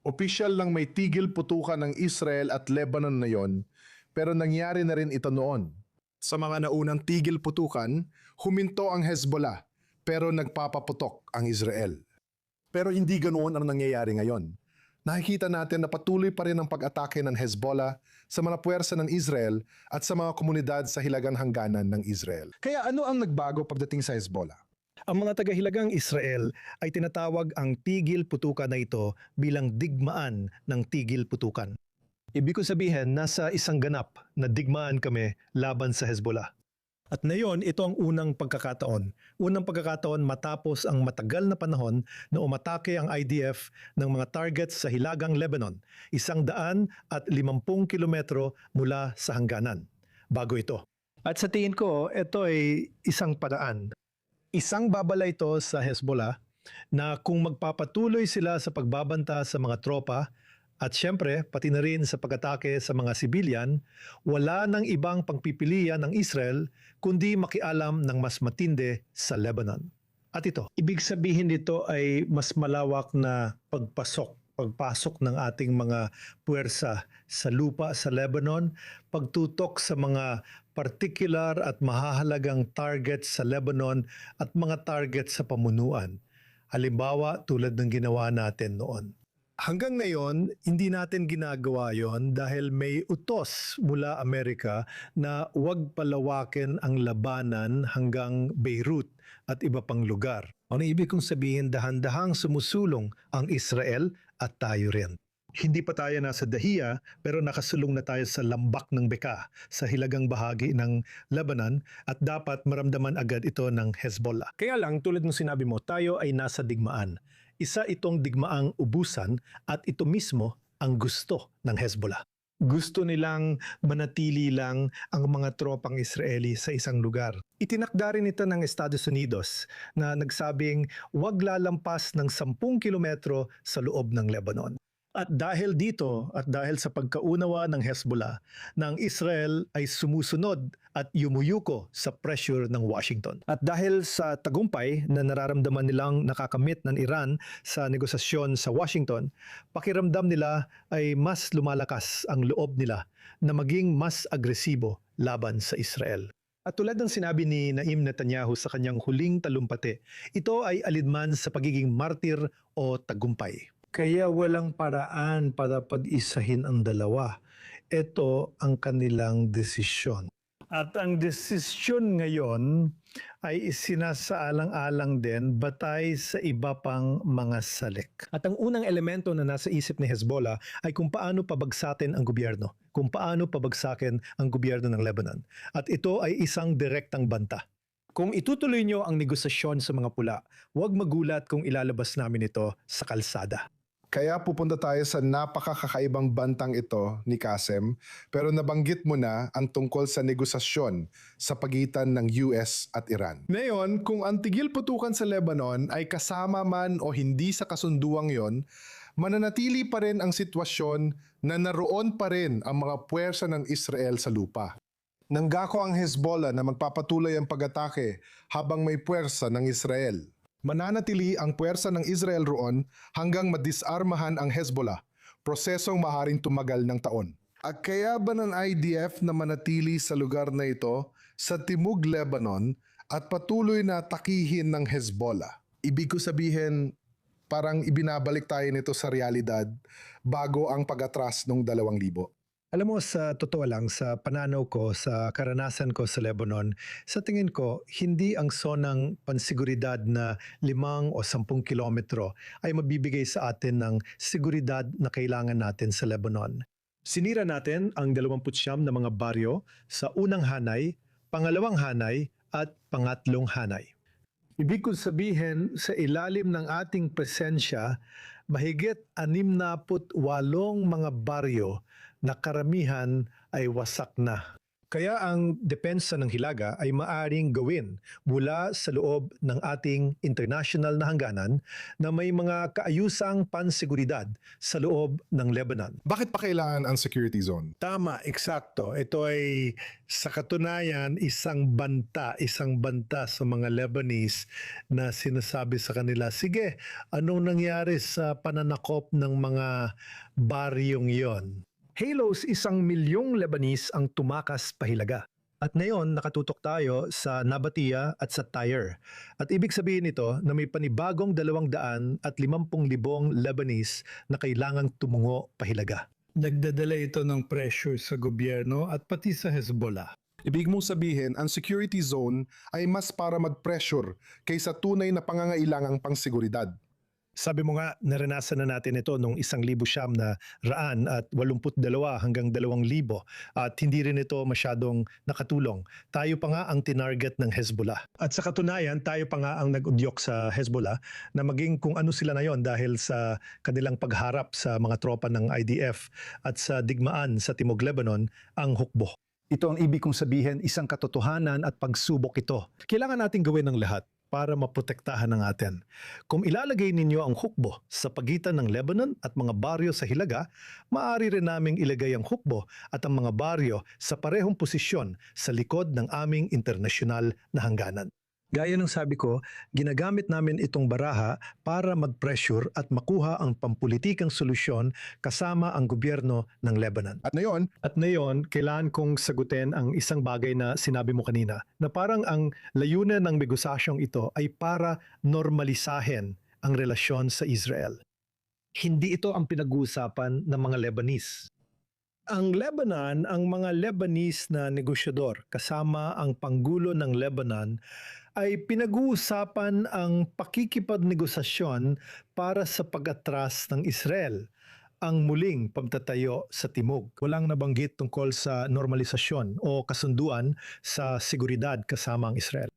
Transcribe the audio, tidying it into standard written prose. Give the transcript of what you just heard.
Opisyal lang may tigil putukan ng Israel at Lebanon na yon, pero nangyari na rin ito noon. Sa mga naunang tigil putukan, huminto ang Hezbollah, pero nagpapaputok ang Israel. Pero hindi ganoon ang nangyayari ngayon. Nakikita natin na patuloy pa rin ang pag-atake ng Hezbollah sa mga puwersa ng Israel at sa mga komunidad sa hilagang hangganan ng Israel. Kaya ano ang nagbago pagdating sa Hezbollah? Ang mga taga-hilagang Israel ay tinatawag ang tigil putukan na ito bilang digmaan ng tigil putukan. Ibig ko sabihin, nasa isang ganap na digmaan kami laban sa Hezbollah. At ngayon, ito ang unang pagkakataon. Unang pagkakataon matapos ang matagal na panahon na umatake ang IDF ng mga targets sa hilagang Lebanon, 150 kilometro mula sa hangganan. Bago ito. At sa tingin ko, ito ay isang paraan. Isang babala ito sa Hezbollah na kung magpapatuloy sila sa pagbabanta sa mga tropa at syempre pati na rin sa pag-atake sa mga sibilyan, wala nang ibang pagpipilian ng Israel kundi makialam ng mas matindi sa Lebanon. At ito, ibig sabihin nito ay mas malawak na pagpasok ng ating mga puwersa sa lupa sa Lebanon, pagtutok sa mga particular at mahahalagang targets sa Lebanon at mga targets sa pamunuan. Halimbawa, tulad ng ginawa natin noon. Hanggang ngayon, hindi natin ginagawa yon dahil may utos mula Amerika na huwag palawakin ang labanan hanggang Beirut at iba pang lugar. Ano ibig kong sabihin, dahan-dahang sumusulong ang Israel at tayo rin. Hindi pa tayo nasa dahiya pero nakasulong na tayo sa lambak ng beka sa hilagang bahagi ng Lebanon at dapat maramdaman agad ito ng Hezbollah. Kaya lang tulad ng sinabi mo, tayo ay nasa digmaan. Isa itong digmaang ubusan at ito mismo ang gusto ng Hezbollah. Gusto nilang manatili lang ang mga tropang Israeli sa isang lugar. Itinakda rin ito ng Estados Unidos na nagsabing huwag lalampas ng 10 kilometro sa loob ng Lebanon. At dahil dito at dahil sa pagkaunawa ng Hezbollah na ang Israel ay sumusunod at yumuyuko sa pressure ng Washington. At dahil sa tagumpay na nararamdaman nilang nakakamit ng Iran sa negosasyon sa Washington, pakiramdam nila ay mas lumalakas ang loob nila na maging mas agresibo laban sa Israel. At tulad ng sinabi ni Naim Netanyahu sa kanyang huling talumpati, ito ay alinman sa pagiging martir o tagumpay. Kaya walang paraan para pag-isahin ang dalawa. Ito ang kanilang desisyon. At ang desisyon ngayon ay isinasaalang-alang din batay sa iba pang mga salik. At ang unang elemento na nasa isip ni Hezbollah ay kung paano pabagsatin ang gobyerno. Kung paano pabagsakin ang gobyerno ng Lebanon. At ito ay isang direktang banta. Kung itutuloy nyo ang negosasyon sa mga pula, huwag magulat kung ilalabas namin ito sa kalsada. Kaya pupunta tayo sa napakakakaibang bantang ito ni Kasem, pero nabanggit mo na ang tungkol sa negosasyon sa pagitan ng US at Iran. Ngayon, kung ang tigil putukan sa Lebanon ay kasama man o hindi sa kasunduang yon, mananatili pa rin ang sitwasyon na naroon pa rin ang mga puwersa ng Israel sa lupa. Nanggako ang Hezbollah na magpapatuloy ang pag-atake habang may puwersa ng Israel. Mananatili ang puwersa ng Israel roon hanggang madisarmahan ang Hezbollah, prosesong maaaring tumagal ng taon. At kaya ba ng IDF na manatili sa lugar na ito sa Timog Lebanon at patuloy na takihin ng Hezbollah? Ibig ko sabihin, parang ibinabalik tayo nito sa realidad bago ang pag-atras ng 2,000. Alam mo, sa totoo lang, sa pananaw ko, sa karanasan ko sa Lebanon, sa tingin ko, hindi ang sonang pansiguridad na 5 o 10 kilometro ay mabibigay sa atin ng seguridad na kailangan natin sa Lebanon. Sinira natin ang 29 na mga baryo sa unang hanay, pangalawang hanay at pangatlong hanay. Ibig ko sabihin, sa ilalim ng ating presensya, mahigit 68 mga baryo na karamihan ay wasak na. Kaya ang depensa ng Hilaga ay maaring gawin mula sa loob ng ating international na hangganan na may mga kaayusang panseguridad sa loob ng Lebanon. Bakit pa kailangan ang security zone? Tama, eksakto. Ito ay sa katunayan isang banta sa mga Lebanese na sinasabi sa kanila, sige, anong nangyari sa pananakop ng mga baryong yon? Halos 1 milyong Lebanese ang tumakas pa Hilaga. At ngayon, nakatutok tayo sa Nabatea at sa Tyre. At ibig sabihin nito na may panibagong 250,000 Lebanese na kailangang tumungo pa Hilaga. Nagdadala ito ng pressure sa gobyerno at pati sa Hezbollah. Ibig mong sabihin, ang security zone ay mas para mag-pressure kaysa tunay na pangangailangang pangseguridad. Sabi mo nga, naranasan na natin ito nung 1,000 na raan at 82 hanggang 2,000 at hindi rin ito masyadong nakatulong. Tayo pa nga ang tinarget ng Hezbollah. At sa katunayan, tayo pa nga ang nag-udyok sa Hezbollah na maging kung ano sila na yon dahil sa kanilang pagharap sa mga tropa ng IDF at sa digmaan sa Timog Lebanon, ang hukbo. Ito ang ibig kong sabihin, isang katotohanan at pagsubok ito. Kailangan natin gawin ng lahat para maprotektahan ng atin. Kung ilalagay ninyo ang hukbo sa pagitan ng Lebanon at mga baryo sa Hilaga, maaari rin naming ilagay ang hukbo at ang mga baryo sa parehong posisyon sa likod ng aming internasyonal na hangganan. Gaya ng sabi ko, ginagamit namin itong baraha para mag-pressure at makuha ang pampulitikang solusyon kasama ang gobyerno ng Lebanon. At ngayon, Kailangan kong sagutin ang isang bagay na sinabi mo kanina, na parang ang layunan ng negosasyong ito ay para normalisahin ang relasyon sa Israel. Hindi ito ang pinag-uusapan ng mga Lebanese. Ang Lebanon, ang mga Lebanese na negosyador kasama ang Panggulo ng Lebanon ay pinag-uusapan ang pakikipagnegosasyon para sa pag-atras ng Israel, ang muling pagtatayo sa timog. Walang nabanggit tungkol sa normalisasyon o kasunduan sa seguridad kasama ang Israel.